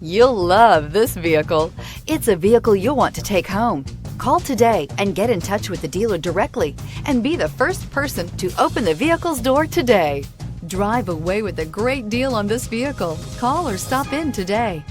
You'll love this vehicle. It's a vehicle you'll want to take home. Call today and get in touch with the dealer directly and be the first person to open the vehicle's door today. Drive away with a great deal on this vehicle. Call or stop in today.